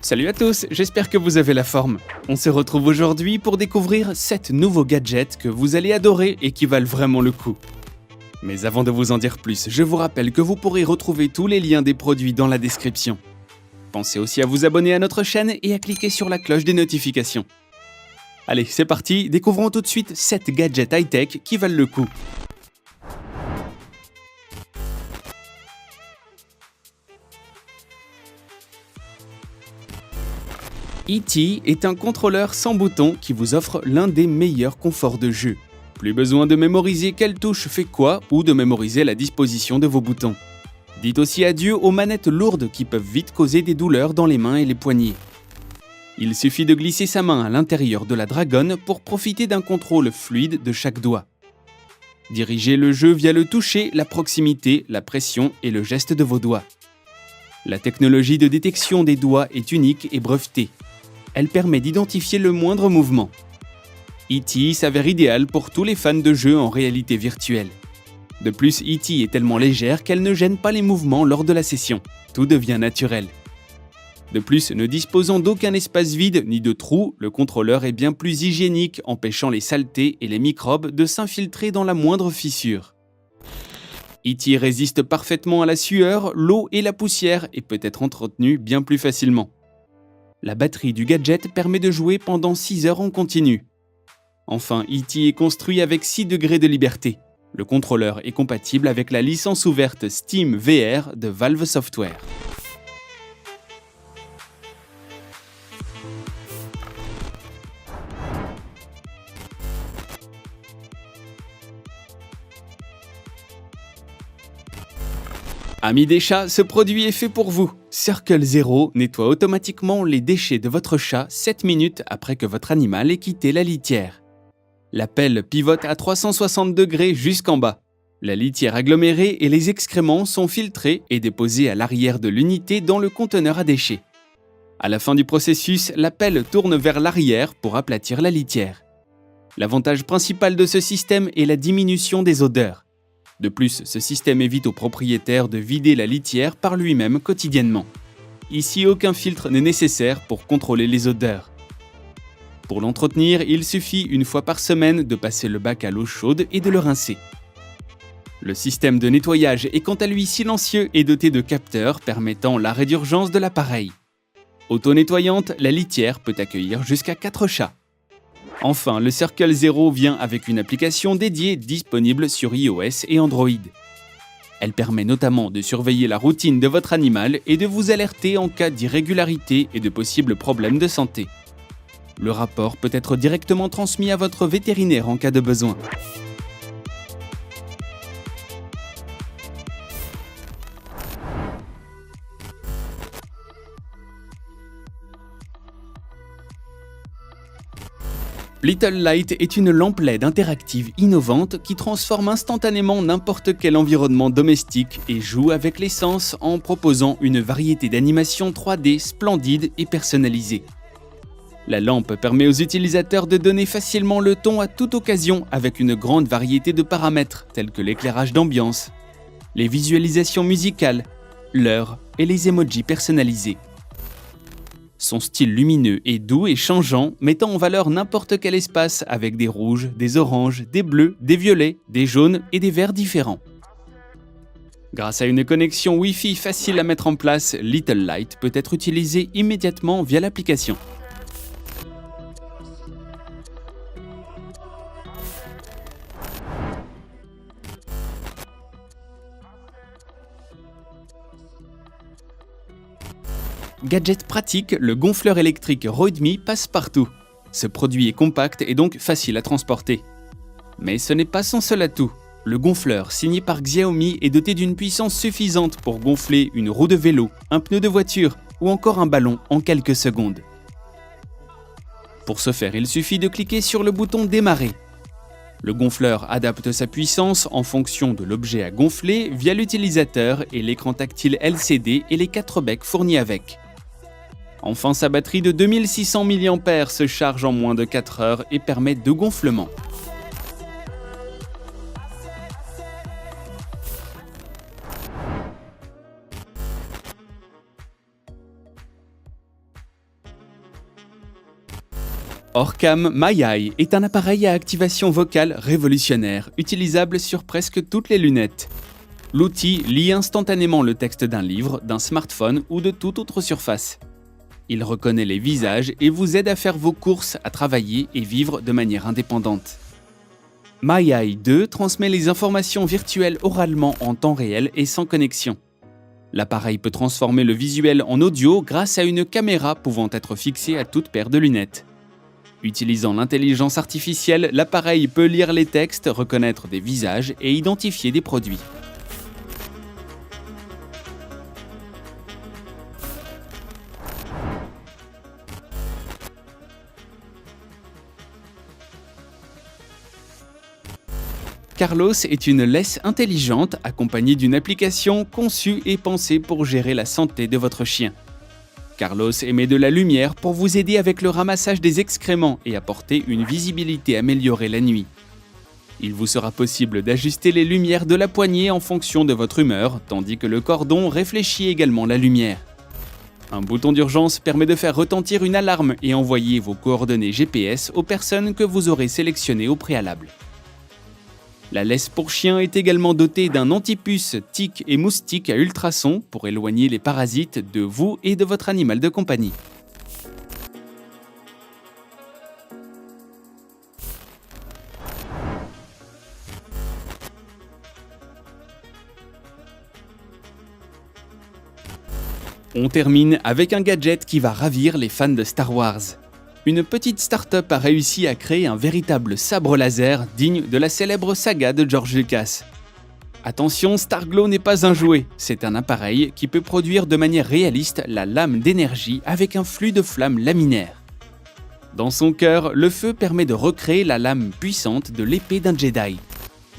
Salut à tous, j'espère que vous avez la forme. On se retrouve aujourd'hui pour découvrir 7 nouveaux gadgets que vous allez adorer et qui valent vraiment le coup. Mais avant de vous en dire plus, je vous rappelle que vous pourrez retrouver tous les liens des produits dans la description. Pensez aussi à vous abonner à notre chaîne et à cliquer sur la cloche des notifications. Allez, c'est parti, découvrons tout de suite 7 gadgets high-tech qui valent le coup. E.T. est un contrôleur sans bouton qui vous offre l'un des meilleurs conforts de jeu. Plus besoin de mémoriser quelle touche fait quoi ou de mémoriser la disposition de vos boutons. Dites aussi adieu aux manettes lourdes qui peuvent vite causer des douleurs dans les mains et les poignets. Il suffit de glisser sa main à l'intérieur de la Dragon pour profiter d'un contrôle fluide de chaque doigt. Dirigez le jeu via le toucher, la proximité, la pression et le geste de vos doigts. La technologie de détection des doigts est unique et brevetée. Elle permet d'identifier le moindre mouvement. E.T. s'avère idéal pour tous les fans de jeux en réalité virtuelle. De plus, E.T. est tellement légère qu'elle ne gêne pas les mouvements lors de la session. Tout devient naturel. De plus, ne disposant d'aucun espace vide ni de trou, le contrôleur est bien plus hygiénique, empêchant les saletés et les microbes de s'infiltrer dans la moindre fissure. E.T. résiste parfaitement à la sueur, l'eau et la poussière et peut être entretenu bien plus facilement. La batterie du gadget permet de jouer pendant 6 heures en continu. Enfin, E.T. est construit avec 6 degrés de liberté. Le contrôleur est compatible avec la licence ouverte Steam VR de Valve Software. Amis des chats, ce produit est fait pour vous. Circle Zero nettoie automatiquement les déchets de votre chat 7 minutes après que votre animal ait quitté la litière. La pelle pivote à 360 degrés jusqu'en bas. La litière agglomérée et les excréments sont filtrés et déposés à l'arrière de l'unité dans le conteneur à déchets. À la fin du processus, la pelle tourne vers l'arrière pour aplatir la litière. L'avantage principal de ce système est la diminution des odeurs. De plus, ce système évite au propriétaire de vider la litière par lui-même quotidiennement. Ici, aucun filtre n'est nécessaire pour contrôler les odeurs. Pour l'entretenir, il suffit une fois par semaine de passer le bac à l'eau chaude et de le rincer. Le système de nettoyage est quant à lui silencieux et doté de capteurs permettant l'arrêt d'urgence de l'appareil. Auto-nettoyante, la litière peut accueillir jusqu'à 4 chats. Enfin, le Circle Zero vient avec une application dédiée disponible sur iOS et Android. Elle permet notamment de surveiller la routine de votre animal et de vous alerter en cas d'irrégularité et de possibles problèmes de santé. Le rapport peut être directement transmis à votre vétérinaire en cas de besoin. Little Light est une lampe LED interactive innovante qui transforme instantanément n'importe quel environnement domestique et joue avec les sens en proposant une variété d'animations 3D splendides et personnalisées. La lampe permet aux utilisateurs de donner facilement le ton à toute occasion avec une grande variété de paramètres tels que l'éclairage d'ambiance, les visualisations musicales, l'heure et les emojis personnalisés. Son style lumineux est doux et changeant, mettant en valeur n'importe quel espace avec des rouges, des oranges, des bleus, des violets, des jaunes et des verts différents. Grâce à une connexion Wi-Fi facile à mettre en place, Little Light peut être utilisé immédiatement via l'application. Gadget pratique, le gonfleur électrique Roidme passe partout. Ce produit est compact et donc facile à transporter. Mais ce n'est pas son seul atout. Le gonfleur, signé par Xiaomi, est doté d'une puissance suffisante pour gonfler une roue de vélo, un pneu de voiture ou encore un ballon en quelques secondes. Pour ce faire, il suffit de cliquer sur le bouton démarrer. Le gonfleur adapte sa puissance en fonction de l'objet à gonfler via l'utilisateur et l'écran tactile LCD et les 4 becs fournis avec. Enfin, sa batterie de 2600 mAh se charge en moins de 4 heures et permet 2 gonflements. Orcam MyEye est un appareil à activation vocale révolutionnaire, utilisable sur presque toutes les lunettes. L'outil lit instantanément le texte d'un livre, d'un smartphone ou de toute autre surface. Il reconnaît les visages et vous aide à faire vos courses, à travailler et vivre de manière indépendante. MyEye 2 transmet les informations virtuelles oralement en temps réel et sans connexion. L'appareil peut transformer le visuel en audio grâce à une caméra pouvant être fixée à toute paire de lunettes. Utilisant l'intelligence artificielle, l'appareil peut lire les textes, reconnaître des visages et identifier des produits. Carlos est une laisse intelligente accompagnée d'une application conçue et pensée pour gérer la santé de votre chien. Carlos émet de la lumière pour vous aider avec le ramassage des excréments et apporter une visibilité améliorée la nuit. Il vous sera possible d'ajuster les lumières de la poignée en fonction de votre humeur, tandis que le cordon réfléchit également la lumière. Un bouton d'urgence permet de faire retentir une alarme et envoyer vos coordonnées GPS aux personnes que vous aurez sélectionnées au préalable. La laisse pour chien est également dotée d'un antipuce, tiques et moustiques à ultrasons pour éloigner les parasites de vous et de votre animal de compagnie. On termine avec un gadget qui va ravir les fans de Star Wars. Une petite start-up a réussi à créer un véritable sabre laser digne de la célèbre saga de George Lucas. Attention, Starglow n'est pas un jouet, c'est un appareil qui peut produire de manière réaliste la lame d'énergie avec un flux de flammes laminaires. Dans son cœur, le feu permet de recréer la lame puissante de l'épée d'un Jedi.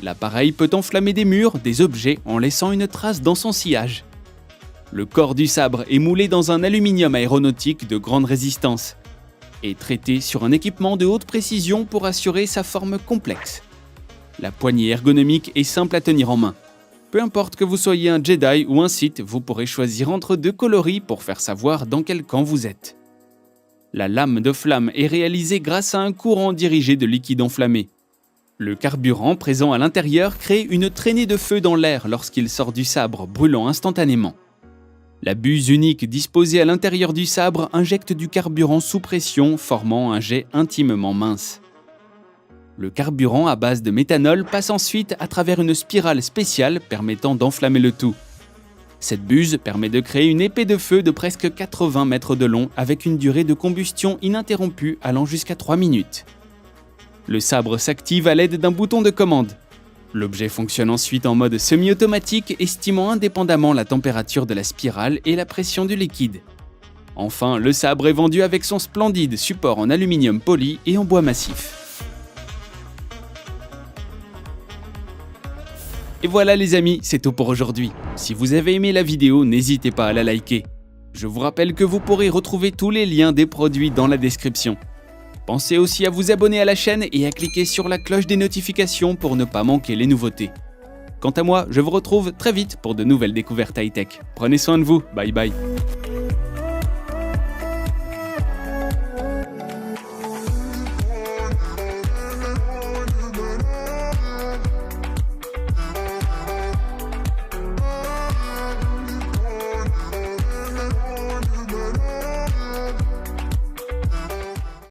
L'appareil peut enflammer des murs, des objets en laissant une trace dans son sillage. Le corps du sabre est moulé dans un aluminium aéronautique de grande résistance et traité sur un équipement de haute précision pour assurer sa forme complexe. La poignée ergonomique est simple à tenir en main. Peu importe que vous soyez un Jedi ou un Sith, vous pourrez choisir entre deux coloris pour faire savoir dans quel camp vous êtes. La lame de flamme est réalisée grâce à un courant dirigé de liquide enflammé. Le carburant présent à l'intérieur crée une traînée de feu dans l'air lorsqu'il sort du sabre, brûlant instantanément. La buse unique disposée à l'intérieur du sabre injecte du carburant sous pression, formant un jet intimement mince. Le carburant à base de méthanol passe ensuite à travers une spirale spéciale permettant d'enflammer le tout. Cette buse permet de créer une épée de feu de presque 80 mètres de long avec une durée de combustion ininterrompue allant jusqu'à 3 minutes. Le sabre s'active à l'aide d'un bouton de commande. L'objet fonctionne ensuite en mode semi-automatique, estimant indépendamment la température de la spirale et la pression du liquide. Enfin, le sabre est vendu avec son splendide support en aluminium poli et en bois massif. Et voilà les amis, c'est tout pour aujourd'hui. Si vous avez aimé la vidéo, n'hésitez pas à la liker. Je vous rappelle que vous pourrez retrouver tous les liens des produits dans la description. Pensez aussi à vous abonner à la chaîne et à cliquer sur la cloche des notifications pour ne pas manquer les nouveautés. Quant à moi, je vous retrouve très vite pour de nouvelles découvertes high-tech. Prenez soin de vous, bye bye.